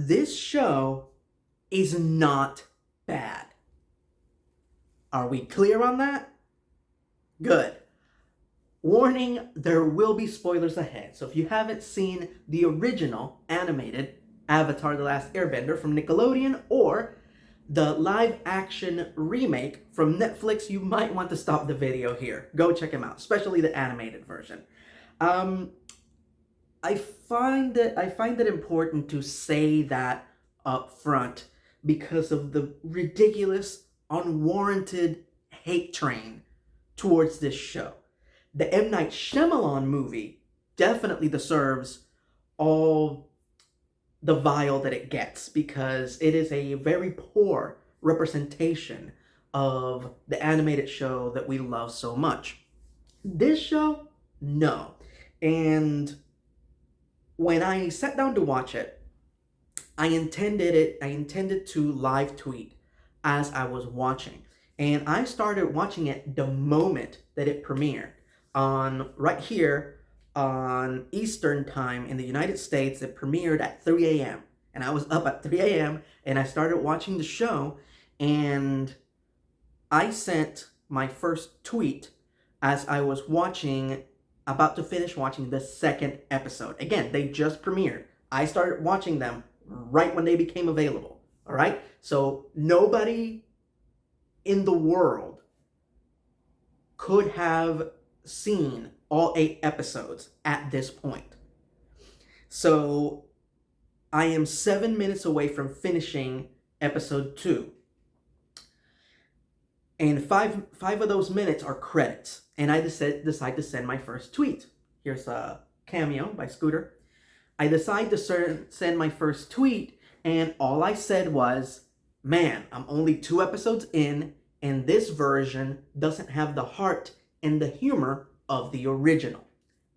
this show is not bad. Are we clear on that? Good. Warning, there will be spoilers ahead. So if you haven't seen the original animated Avatar: The Last Airbender from Nickelodeon or the live action remake from Netflix, you might want to stop the video here. Go check them out, especially the animated version. I find it important to say that up front because of the ridiculous, unwarranted hate train towards this show. The M. Night Shyamalan movie definitely deserves all the vile that it gets because it is a very poor representation of the animated show that we love so much. This show, no. And when I sat down to watch it, I intended to live tweet as I was watching. And I started watching it the moment that it premiered on right here on Eastern time in the United States. It premiered at 3 a.m. and I was up at 3 a.m. and I started watching the show, and I sent my first tweet as I was about to finish watching the second episode. Again, they just premiered. I started watching them right when they became available. All right? So nobody in the world could have seen all 8 episodes at this point. So I am 7 minutes away from finishing episode 2. And five of those minutes are credits. And I decide to send my first tweet. Here's a Cameo by Scooter. I decide to send my first tweet, and all I said was, man, I'm only 2 episodes in, and this version doesn't have the heart and the humor of the original.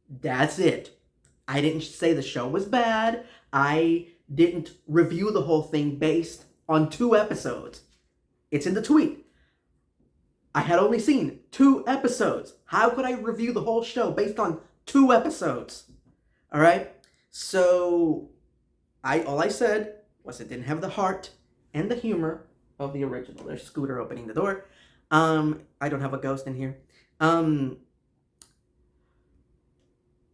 That's it. I didn't say the show was bad. I didn't review the whole thing based on 2 episodes. It's in the tweet. I had only seen 2 episodes. How could I review the whole show based on 2 episodes? All right? So all I said was it didn't have the heart and the humor of the original. There's Scooter opening the door. I don't have a ghost in here. And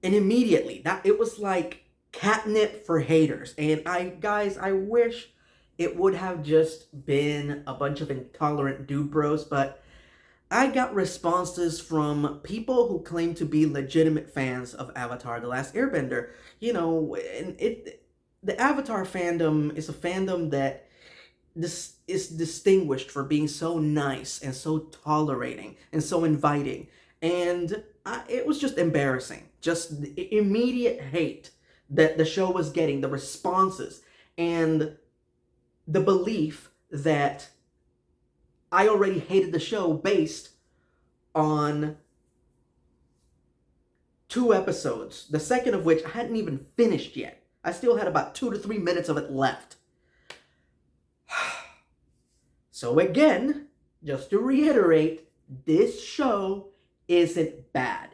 immediately, it was like catnip for haters. And I wish it would have just been a bunch of intolerant dude bros, but I got responses from people who claim to be legitimate fans of Avatar: The Last Airbender. You know, and the Avatar fandom is a fandom that this is distinguished for being so nice and so tolerating and so inviting. And it was just embarrassing. Just the immediate hate that the show was getting, the responses, and the belief that I already hated the show based on 2 episodes, the second of which I hadn't even finished yet. I still had about 2 to 3 minutes of it left. So again, just to reiterate, this show isn't bad.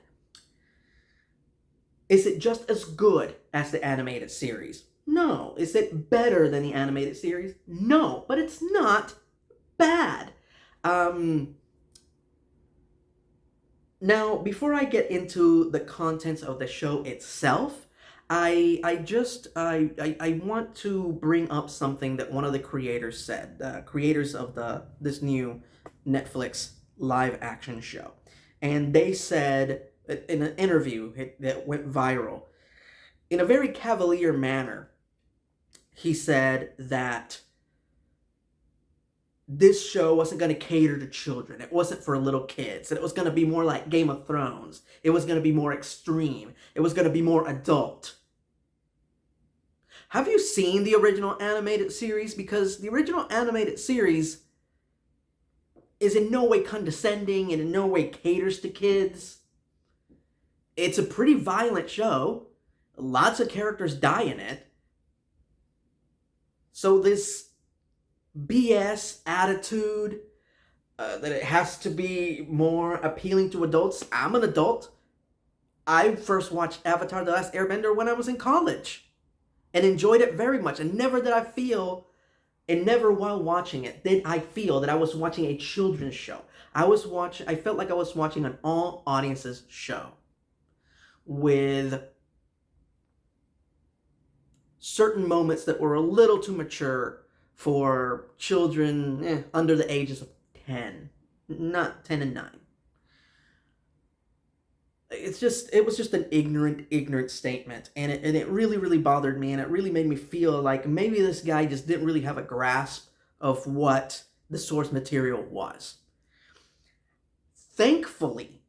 Is it just as good as the animated series? No. Is it better than the animated series? No. But it's not bad. Now, before I get into the contents of the show itself, I want to bring up something that one of the creators said, the creators of this new Netflix live action show. And they said in an interview that went viral, in a very cavalier manner, he said that this show wasn't going to cater to children. It wasn't for little kids. And it was going to be more like Game of Thrones. It was going to be more extreme. It was going to be more adult. Have you seen the original animated series? Because the original animated series is in no way condescending and in no way caters to kids. It's a pretty violent show. Lots of characters die in it. So this BS attitude that it has to be more appealing to adults. I'm an adult. I first watched Avatar: The Last Airbender when I was in college. and enjoyed it very much. And never did I feel, and never while watching it did I feel that I was watching a children's show. I felt like I was watching an all audiences show with certain moments that were a little too mature for children under the ages of 10, not 10 and 9. It was just an ignorant statement, and it really, really bothered me, and it really made me feel like maybe this guy just didn't really have a grasp of what the source material was. Thankfully,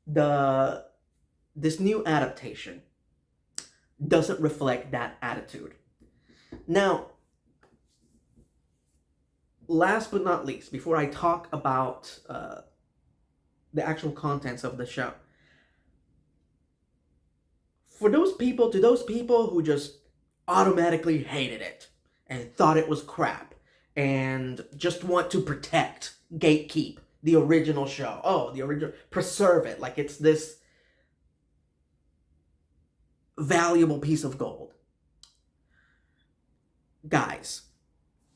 this new adaptation doesn't reflect that attitude. Now, last but not least, before I talk about the actual contents of the show, to those people who just automatically hated it and thought it was crap and just want to protect, gatekeep the original show, preserve it like it's this valuable piece of gold. Guys,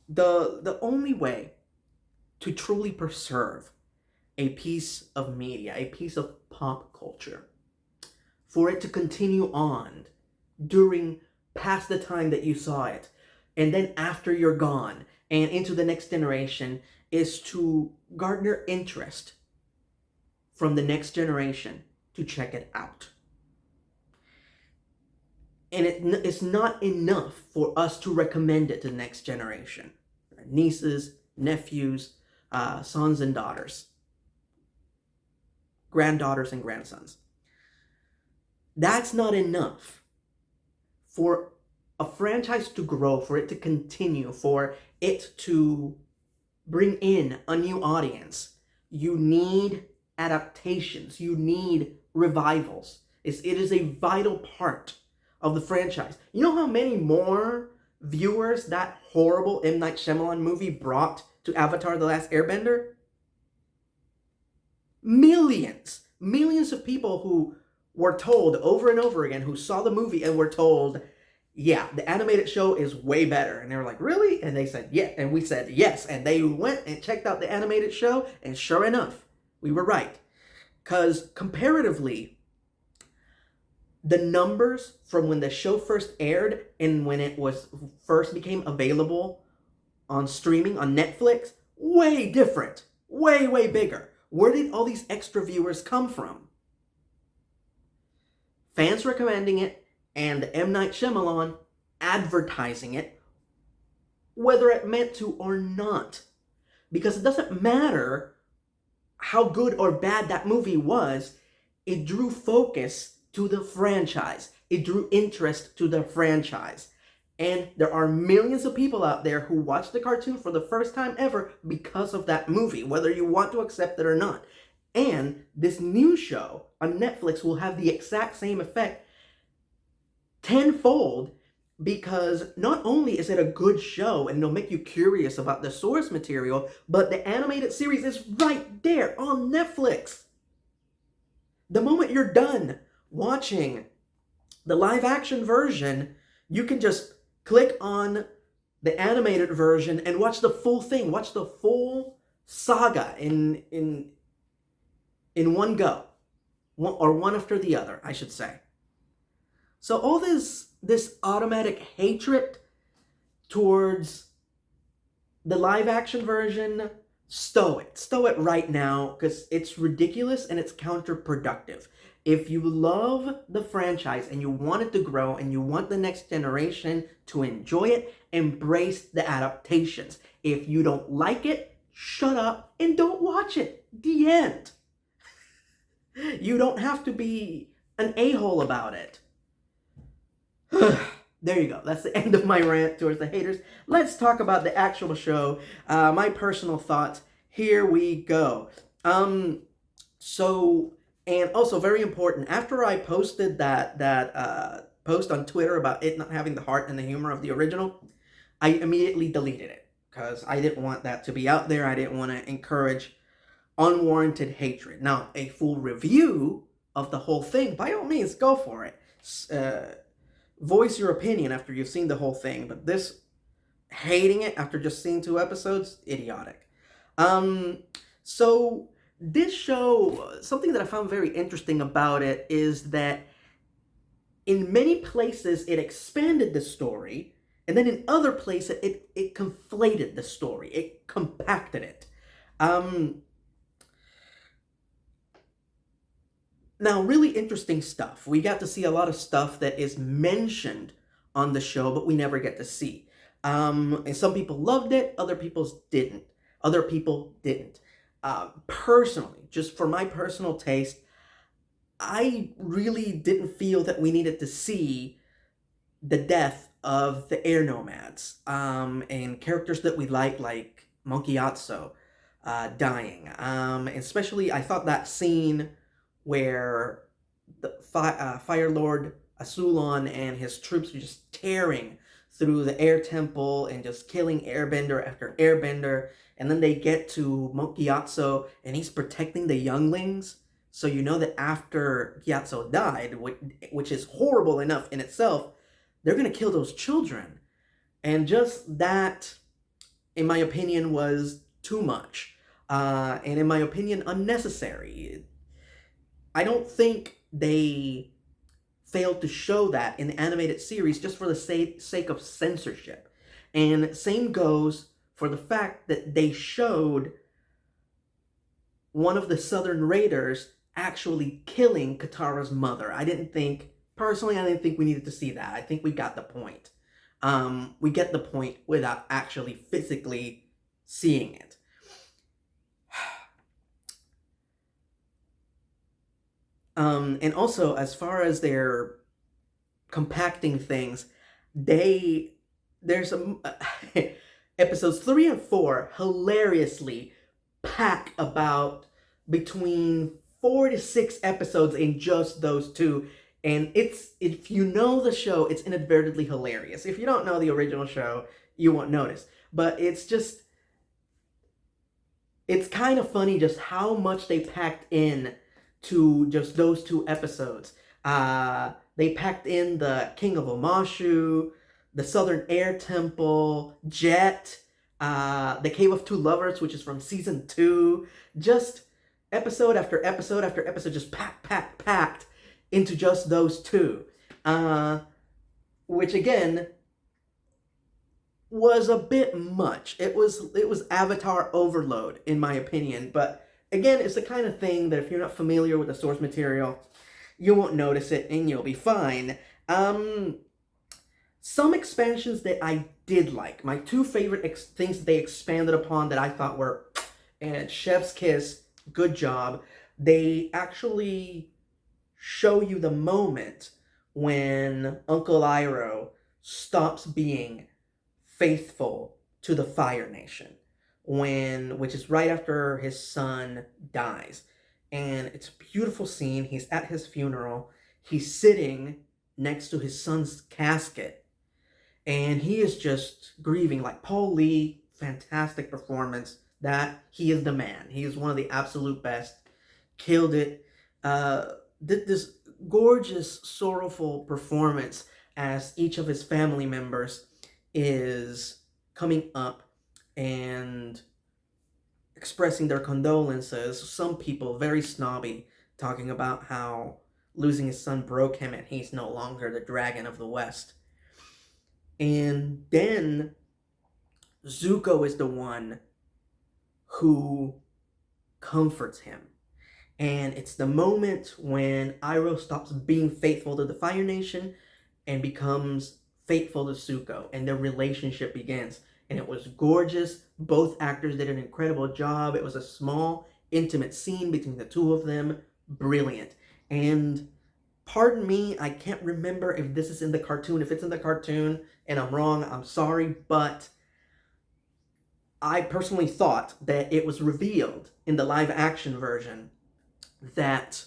the only way to truly preserve a piece of media, a piece of pop culture, for it to continue on during past the time that you saw it, and then after you're gone and into the next generation, is to garner interest from the next generation to check it out. And it's not enough for us to recommend it to the next generation. Nieces, nephews, sons and daughters, granddaughters and grandsons. That's not enough for a franchise to grow, for it to continue, for it to bring in a new audience. You need adaptations. You need revivals. It is a vital part of the franchise. You know how many more viewers that horrible M. Night Shyamalan movie brought to Avatar: The Last Airbender? Millions. Millions of people who were told over and over again, who saw the movie and were told, yeah, the animated show is way better. And they were like, really? And they said, yeah. And we said, yes. And they went and checked out the animated show, and sure enough, we were right. Because comparatively, the numbers from when the show first aired and when it was first became available on streaming on Netflix, way different. Way, way bigger. Where did all these extra viewers come from? Fans recommending it, and M. Night Shyamalan advertising it, whether it meant to or not. Because it doesn't matter how good or bad that movie was, it drew focus to the franchise. It drew interest to the franchise. And there are millions of people out there who watched the cartoon for the first time ever because of that movie, whether you want to accept it or not. And this new show on Netflix will have the exact same effect tenfold, because not only is it a good show and it'll make you curious about the source material, but the animated series is right there on Netflix. The moment you're done watching the live action version, you can just click on the animated version and watch the full thing, watch the full saga in one go, one after the other, I should say. So all this automatic hatred towards the live action version, stow it right now, because it's ridiculous and it's counterproductive. If you love the franchise and you want it to grow and you want the next generation to enjoy it, embrace the adaptations. If you don't like it, shut up and don't watch it. The end. You don't have to be an a-hole about it. There you go. That's the end of my rant towards the haters. Let's talk about the actual show. My personal thoughts. Here we go. And also very important, after I posted that post on Twitter about it not having the heart and the humor of the original, I immediately deleted it because I didn't want that to be out there. I didn't want to encourage unwarranted hatred. Now, a full review of the whole thing, by all means, go for it. voice your opinion after you've seen the whole thing. But this, hating it after just seeing 2 episodes, idiotic. Um, so this show, something that I found very interesting about it is that in many places it expanded the story, and then in other places it conflated the story, it compacted it. Um, Now, really interesting stuff. We got to see a lot of stuff that is mentioned on the show, but we never get to see. And some people loved it, other people didn't. Other people didn't. Personally, just for my personal taste, I really didn't feel that we needed to see the death of the air nomads, and characters that we like Monkey Atso, dying. Especially, I thought that scene where the Fire Lord Asulon and his troops are just tearing through the air temple and just killing airbender after airbender, and then they get to Gyatso and he's protecting the younglings. So you know that after Gyatso died, which is horrible enough in itself, they're gonna kill those children. And just that, in my opinion, was too much. And in my opinion, unnecessary. I don't think they failed to show that in the animated series just for the sake of censorship. And same goes for the fact that they showed one of the Southern Raiders actually killing Katara's mother. Personally, I didn't think we needed to see that. I think we got the point. We get the point without actually physically seeing it. And also, as far as their compacting things, there's some episodes 3 and 4 hilariously pack about between 4 to 6 episodes in just those two. And if you know the show, it's inadvertently hilarious. If you don't know the original show, you won't notice. But it's kind of funny just how much they packed in to just those 2 episodes. They packed in the King of Omashu, the Southern Air Temple, Jet, the Cave of Two Lovers, which is from season 2. Just episode after episode after episode, just packed into just those 2. Which again was a bit much. It was Avatar overload, in my opinion, but again, it's the kind of thing that if you're not familiar with the source material, you won't notice it and you'll be fine. Some expansions that I did like, my 2 favorite things they expanded upon that I thought were, and chef's kiss, good job. They actually show you the moment when Uncle Iroh stops being faithful to the Fire Nation. Which is right after his son dies. And it's a beautiful scene. He's at his funeral. He's sitting next to his son's casket. And he is just grieving. Like Paul Lee, fantastic performance. That he is the man. He is one of the absolute best. Killed it. Did this gorgeous, sorrowful performance as each of his family members is coming up and expressing their condolences. Some people, very snobby, talking about how losing his son broke him and he's no longer the dragon of the West. And then Zuko is the one who comforts him. And it's the moment when Iroh stops being faithful to the Fire Nation and becomes faithful to Zuko, and their relationship begins. And it was gorgeous. Both actors did an incredible job. It was a small, intimate scene between the 2 of them. Brilliant. And pardon me, I can't remember if this is in the cartoon. If it's in the cartoon and I'm wrong, I'm sorry. But I personally thought that it was revealed in the live action version that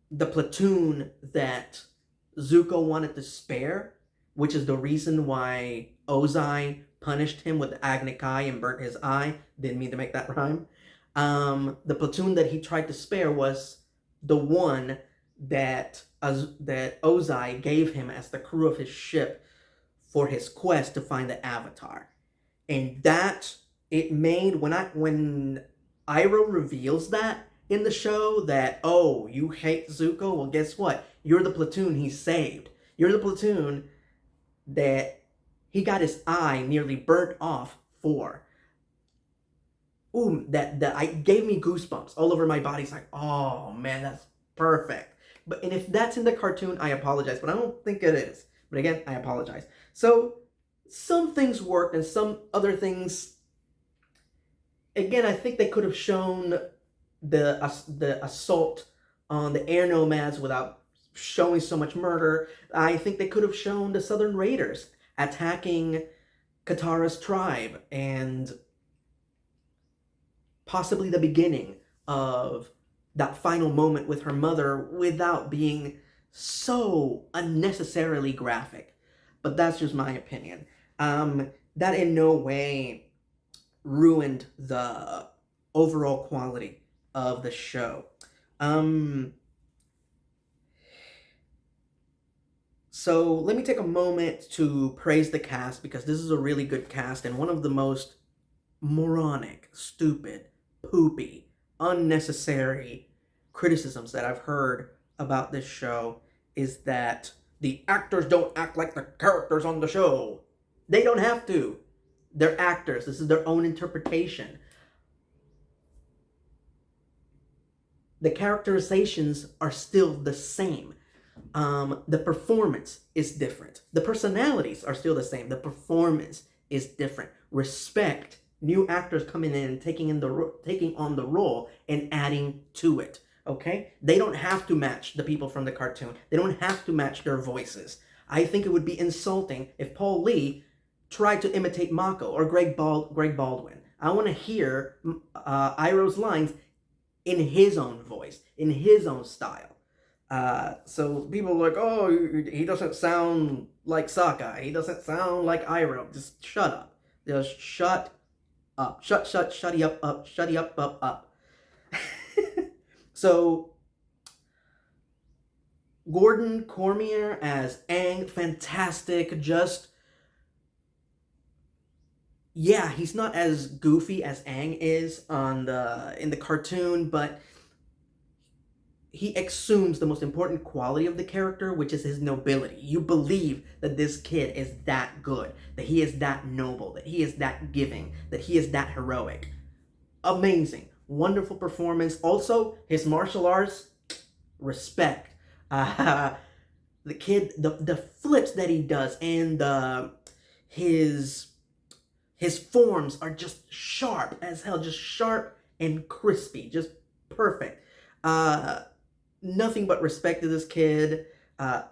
the platoon that Zuko wanted to spare, which is the reason why Ozai punished him with Agni Kai and burnt his eye. Didn't mean to make that rhyme. The platoon that he tried to spare was the one that that Ozai gave him as the crew of his ship for his quest to find the Avatar. And that it made when Iroh reveals that in the show that, oh, you hate Zuko, well, guess what? You're the platoon he saved. You're the platoon that he got his eye nearly burnt off for. Ooh, that I gave me goosebumps all over my body. It's like, oh man, that's perfect. And if that's in the cartoon, I apologize, but I don't think it is. But again, I apologize. So some things worked and some other things, again, I think they could have shown the assault on the air nomads without showing so much murder. I think they could have shown the Southern Raiders attacking Katara's tribe and possibly the beginning of that final moment with her mother without being so unnecessarily graphic. But that's just my opinion. That in no way ruined the overall quality of the show. So let me take a moment to praise the cast, because this is a really good cast, and one of the most moronic, stupid, poopy, unnecessary criticisms that I've heard about this show is that the actors don't act like the characters on the show. They don't have to. They're actors. This is their own interpretation. The characterizations are still the same. The performance is different. The personalities are still the same. The performance is different. Respect new actors coming in and taking on the role and adding to it. Okay? They don't have to match the people from the cartoon. They don't have to match their voices. I think it would be insulting if Paul Lee tried to imitate Mako or Greg Baldwin. I want to hear Iroh's lines in his own voice, in his own style. So people are like, oh, he doesn't sound like Sokka. He doesn't sound like Iroh. Just shut up. Just shut up. Shutty up. So, Gordon Cormier as Aang, fantastic. Just, yeah, he's not as goofy as Aang is in the cartoon, but he exhumes the most important quality of the character, which is his nobility. You believe that this kid is that good, that he is that noble, that he is that giving, that he is that heroic. Amazing. Wonderful performance. Also, his martial arts, respect. The kid, the flips that he does, and his forms are just sharp as hell, just sharp and crispy, just perfect. Nothing but respect to this kid.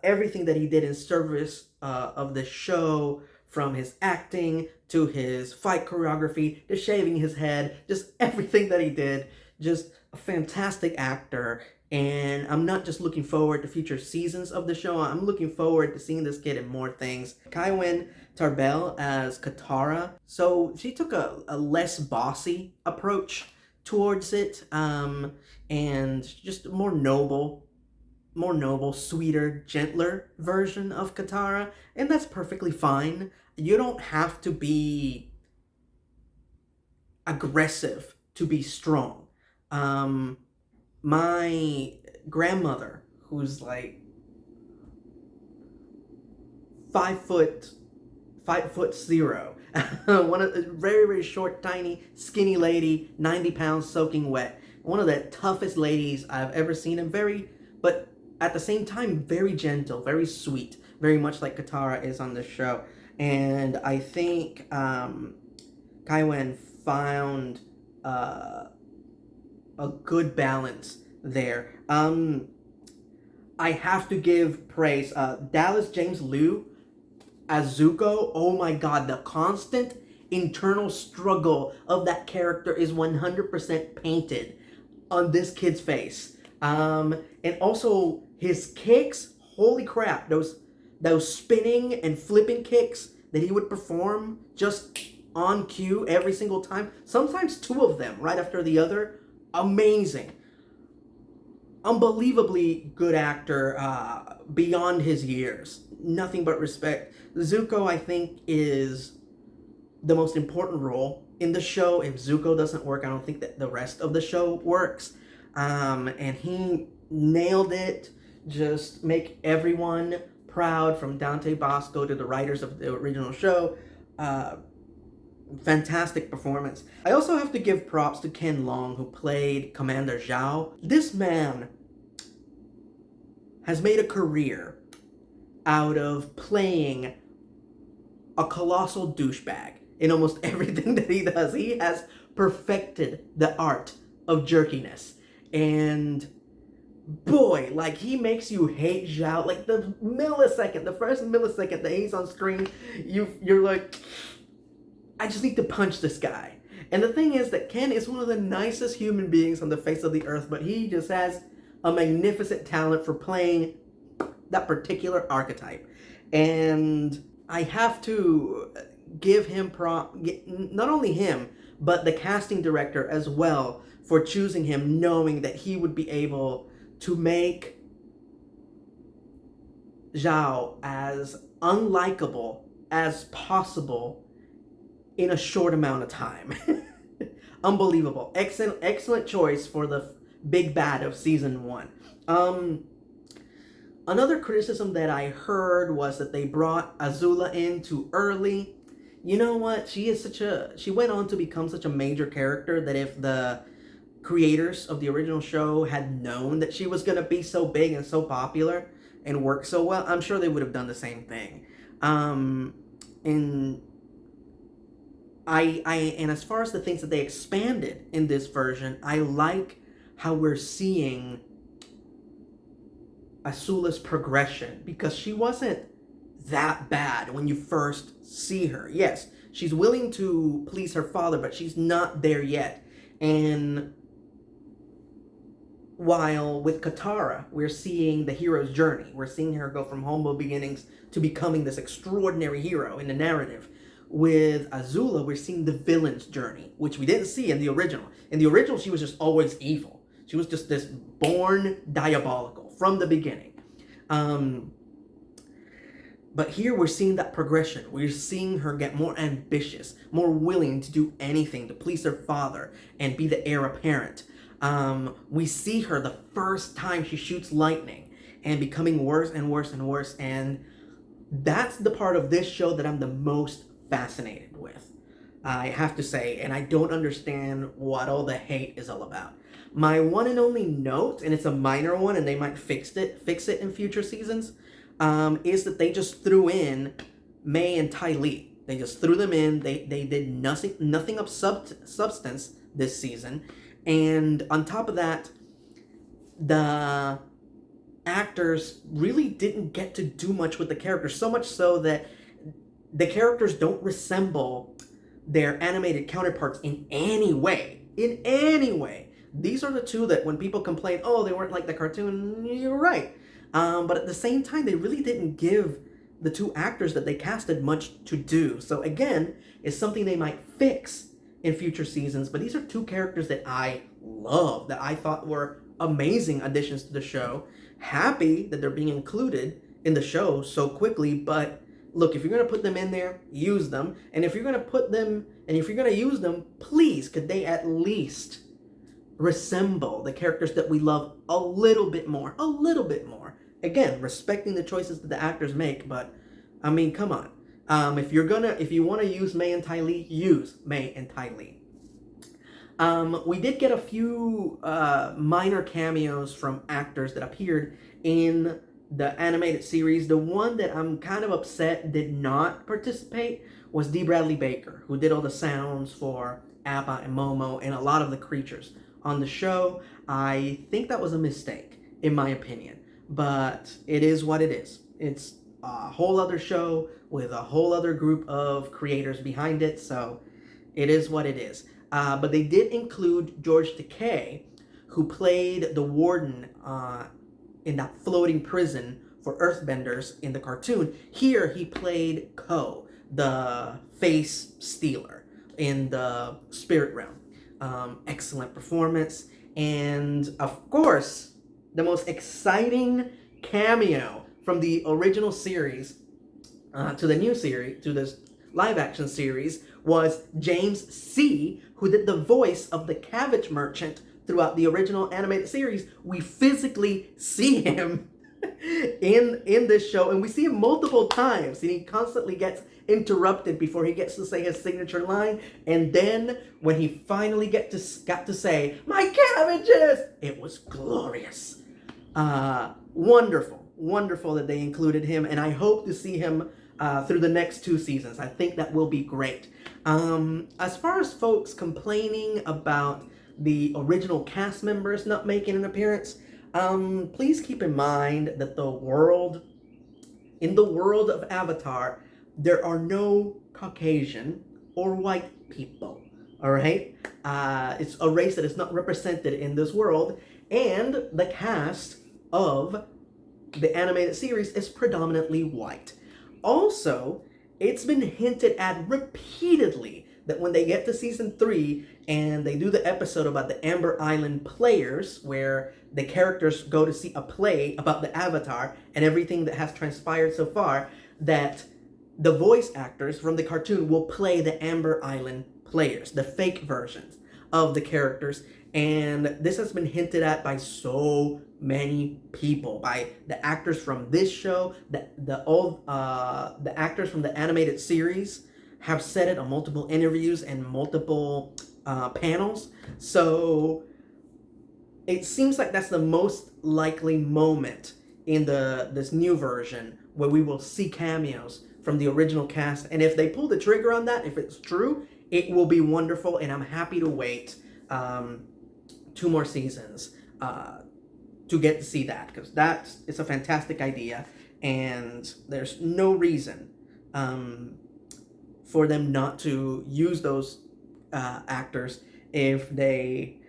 Everything that he did in service of the show, from his acting to his fight choreography to shaving his head, just everything that he did, just a fantastic actor. And I'm not just looking forward to future seasons of the show, I'm looking forward to seeing this kid in more things. Kaiwen Tarbell as Katara. So she took a less bossy approach towards it, and just more noble, sweeter, gentler version of Katara, and that's perfectly fine. You don't have to be aggressive to be strong. My grandmother, who's like 5'0", one of the very, very short, tiny, skinny lady, 90 pounds soaking wet. One of the toughest ladies I've ever seen, but at the same time, very gentle, very sweet, very much like Katara is on the show. And I think Kaiwen found a good balance there. I have to give praise. Dallas James Liu as Zuko, oh my god, the constant internal struggle of that character is 100% painted on this kid's face. And also his kicks, holy crap, those spinning and flipping kicks that he would perform just on cue every single time, sometimes two of them right after the other, amazing. unbelievably good actor, beyond his years. Nothing but respect. Zuko, I think, is the most important role in the show. If Zuko doesn't work, I don't think that the rest of the show works. And he nailed it. Just make everyone proud, from Dante Bosco to the writers of the original show. Fantastic performance. I also have to give props to Ken Long, who played Commander Zhao. This man has made a career out of playing a colossal douchebag in almost everything that he does. He has perfected the art of jerkiness. And boy, like, he makes you hate Zhao. Like, the first millisecond that he's on screen, you're like, I just need to punch this guy. And the thing is that Ken is one of the nicest human beings on the face of the earth, but he just has a magnificent talent for playing that particular archetype. And I have to give him not only him, but the casting director as well, for choosing him, knowing that he would be able to make Zhao as unlikable as possible in a short amount of time. Unbelievable. Excellent choice for the big bad of season 1. Another criticism that I heard was that they brought Azula in too early. You know what? She went on to become such a major character that if the creators of the original show had known that she was going to be so big and so popular and work so well, I'm sure they would have done the same thing. And as far as the things that they expanded in this version, I like how we're seeing Azula's progression, because she wasn't that bad when you first see her. Yes, she's willing to please her father, but she's not there yet. And while with Katara, we're seeing the hero's journey. We're seeing her go from humble beginnings to becoming this extraordinary hero in the narrative. With Azula, we're seeing the villain's journey, which we didn't see in the original. In the original, she was just always evil. She was just this born diabolical from the beginning. But here we're seeing that progression. We're seeing her get more ambitious, more willing to do anything to please her father and be the heir apparent. We see her the first time she shoots lightning and becoming worse and worse and worse. And that's the part of this show that I'm the most fascinated with, I have to say. And I don't understand what all the hate is all about. My one and only note, and it's a minor one, and they might fix it in future seasons, is that they just threw in May and Ty Lee. They just threw them in. They did nothing of substance this season. And on top of that, the actors really didn't get to do much with the characters, so much so that the characters don't resemble their animated counterparts in any way. In any way. These are the two that when people complain, oh, they weren't like the cartoon, you're right. But at the same time, they really didn't give the two actors that they casted much to do. So again, it's something they might fix in future seasons. But these are two characters that I love, that I thought were amazing additions to the show. Happy that they're being included in the show so quickly. But look, if you're going to put them in there, use them. And if you're going to use them, please, could they at least resemble the characters that we love a little bit more. Again, respecting the choices that the actors make, but I mean, come on. If you want to use May and Ty Lee, use May and Ty Lee. We did get a few minor cameos from actors that appeared in the animated series. The one that I'm kind of upset did not participate was D. Bradley Baker, who did all the sounds for Appa and Momo and a lot of the creatures on the show. I think that was a mistake, in my opinion, but it is what it is. It's a whole other show with a whole other group of creators behind it, so it is what it is. But they did include George Takei, who played the warden in that floating prison for Earthbenders in the cartoon. Here he played Ko, the face stealer in the spirit realm. Excellent performance. And of course, the most exciting cameo from the original series to the new series, to this live action series, was James C., who did the voice of the cabbage merchant throughout the original animated series. We physically see him in this show, and we see him multiple times, and he constantly gets interrupted before he gets to say his signature line. And then when he finally got to say, "My cabbages," it was glorious. Wonderful that they included him, and I hope to see him through the next 2 seasons. I think that will be great. As far as folks complaining about the original cast members not making an appearance, please keep in mind that in the world of Avatar, there are no Caucasian or white people. All right, it's a race that is not represented in this world, and the cast of the animated series is predominantly white. Also, it's been hinted at repeatedly that when they get to season 3 and they do the episode about the Amber Island players, where the characters go to see a play about the Avatar and everything that has transpired so far, that the voice actors from the cartoon will play the Amber Island players, the fake versions of the characters. And this has been hinted at by so many people, by the actors from this show, the actors from the animated series have said it on multiple interviews and multiple panels. So it seems like that's the most likely moment in this new version where we will see cameos from the original cast. And if they pull the trigger on that, if it's true, it will be wonderful, and I'm happy to wait 2 more seasons to get to see that, because it's a fantastic idea, and there's no reason for them not to use those actors if they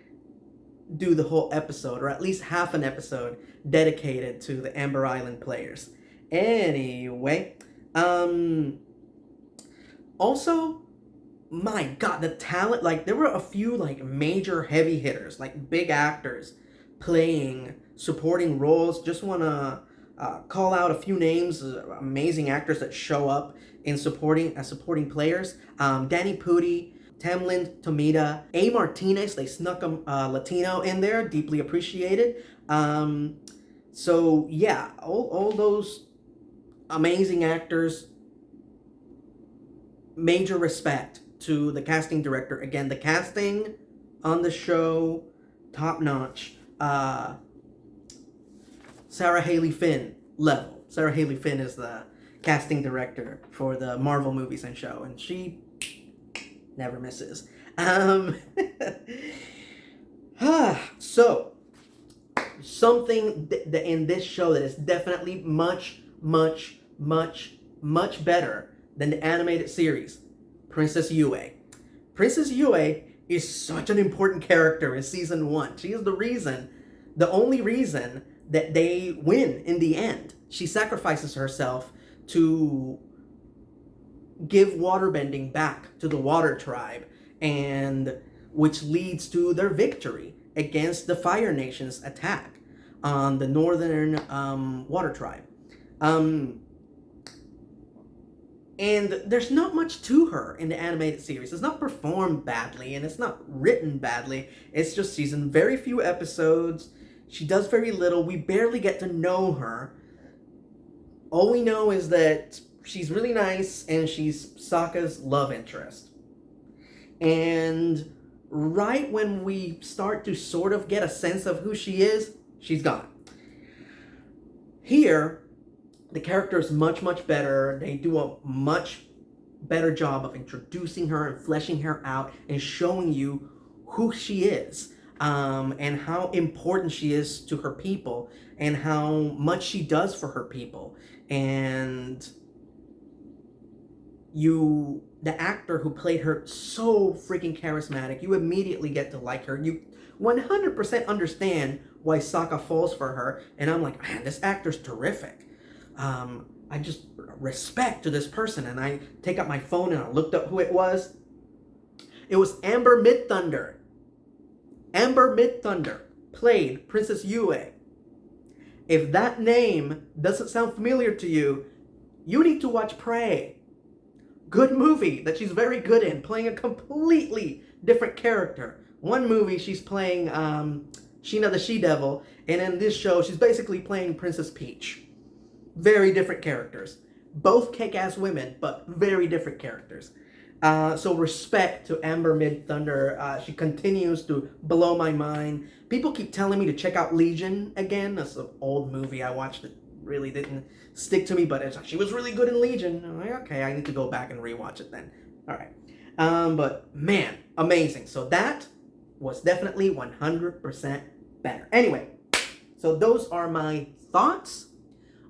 do the whole episode, or at least half an episode dedicated to the Amber Island players. Anyway, also, my God, the talent, like, there were a few, like, major heavy hitters, like, big actors playing supporting roles. Just want to call out a few names, amazing actors that show up in supporting players. Danny Pudi, Tamlin Tomita, A. Martinez, they snuck a Latino in there, deeply appreciated. So, yeah, all those amazing actors, major respect to the casting director. Again, the casting on the show, top notch. Sarah Haley Finn level. Sarah Haley Finn is the casting director for the Marvel movies and show, and she never misses. So, something in this show that is definitely much better than the animated series, Princess Yue. Princess Yue is such an important character in season 1. She is the only reason that they win in the end. She sacrifices herself to give waterbending back to the Water Tribe, and which leads to their victory against the Fire Nation's attack on the Northern Water Tribe. And there's not much to her in the animated series. It's not performed badly, and it's not written badly. It's just she's in very few episodes. She does very little. We barely get to know her. All we know is that she's really nice, and she's Sokka's love interest. And right when we start to sort of get a sense of who she is, she's gone. Here, the character is much better. They do a much better job of introducing her and fleshing her out and showing you who she is, and how important she is to her people, and how much she does for her people. And the actor who played her, so freaking charismatic. You immediately get to like her. You 100% understand why Sokka falls for her. And I'm like, man, this actor's terrific. I just respect to this person, and I take out my phone and I looked up who it was. It was Amber Midthunder. Amber Midthunder played Princess Yue If that name doesn't sound familiar to you, you need to watch Prey. Good movie that she's very good in, playing a completely different character. One movie she's playing Sheena the She-Devil, and in this show she's basically playing Princess Peach. Very different characters. Both kick-ass women, but very different characters. So respect to Amber Mid-Thunder. She continues to blow my mind. People keep telling me to check out Legion again. That's an old movie I watched that really didn't stick to me, but she was really good in Legion. I'm like, okay, I need to go back and rewatch it then. All right. But man, amazing. So that was definitely 100% better. Anyway, so those are my thoughts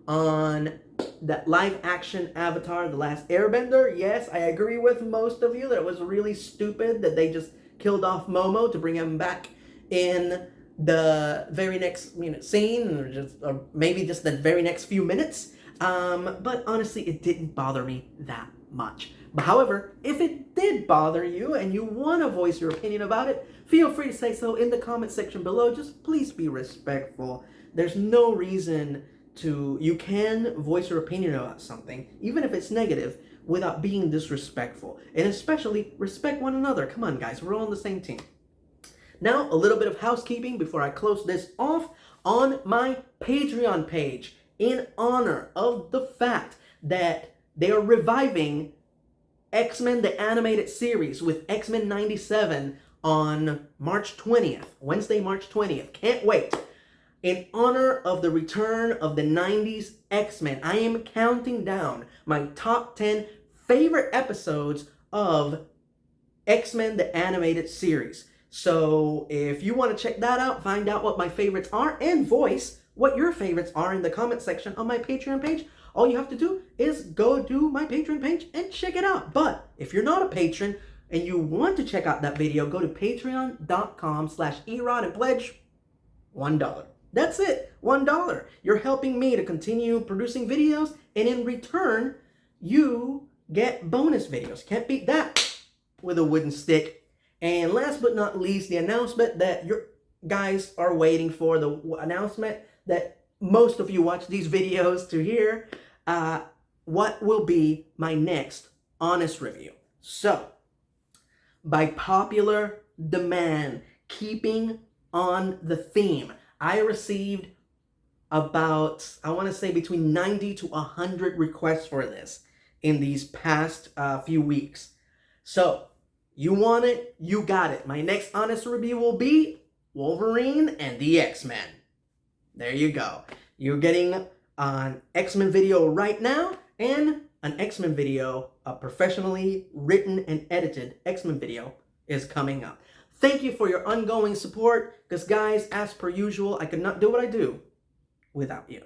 on that live action Avatar, The Last Airbender. Yes, I agree with most of you that it was really stupid that they just killed off Momo to bring him back in the very next scene, or maybe just the very next few minutes. But honestly, it didn't bother me that much. But however, if it did bother you and you want to voice your opinion about it, feel free to say so in the comment section below. Just please be respectful. There's no reason you can voice your opinion about something, even if it's negative, without being disrespectful. And especially, respect one another. Come on, guys, we're all on the same team. Now, a little bit of housekeeping before I close this off. On my Patreon page, in honor of the fact that they are reviving X-Men the Animated Series with X-Men 97 on March 20th, Wednesday, March 20th. Can't wait. In honor of the return of the 90s X-Men, I am counting down my top 10 favorite episodes of X-Men the Animated Series. So if you want to check that out, find out what my favorites are, and voice what your favorites are in the comment section on my Patreon page, all you have to do is go to my Patreon page and check it out. But if you're not a patron and you want to check out that video, go to patreon.com/E-Rant and pledge $1. That's it, $1. You're helping me to continue producing videos, and in return, you get bonus videos. Can't beat that with a wooden stick. And last but not least, the announcement that you guys are waiting for, the announcement that most of you watch these videos to hear, what will be my next honest review. So, by popular demand, keeping on the theme, I received about, I want to say between 90 to 100 requests for this in these past few weeks. So, you want it, you got it. My next honest review will be Wolverine and the X-Men. There you go. You're getting an X-Men video right now, and an X-Men video, a professionally written and edited X-Men video, is coming up. Thank you for your ongoing support, because guys, as per usual, I could not do what I do without you.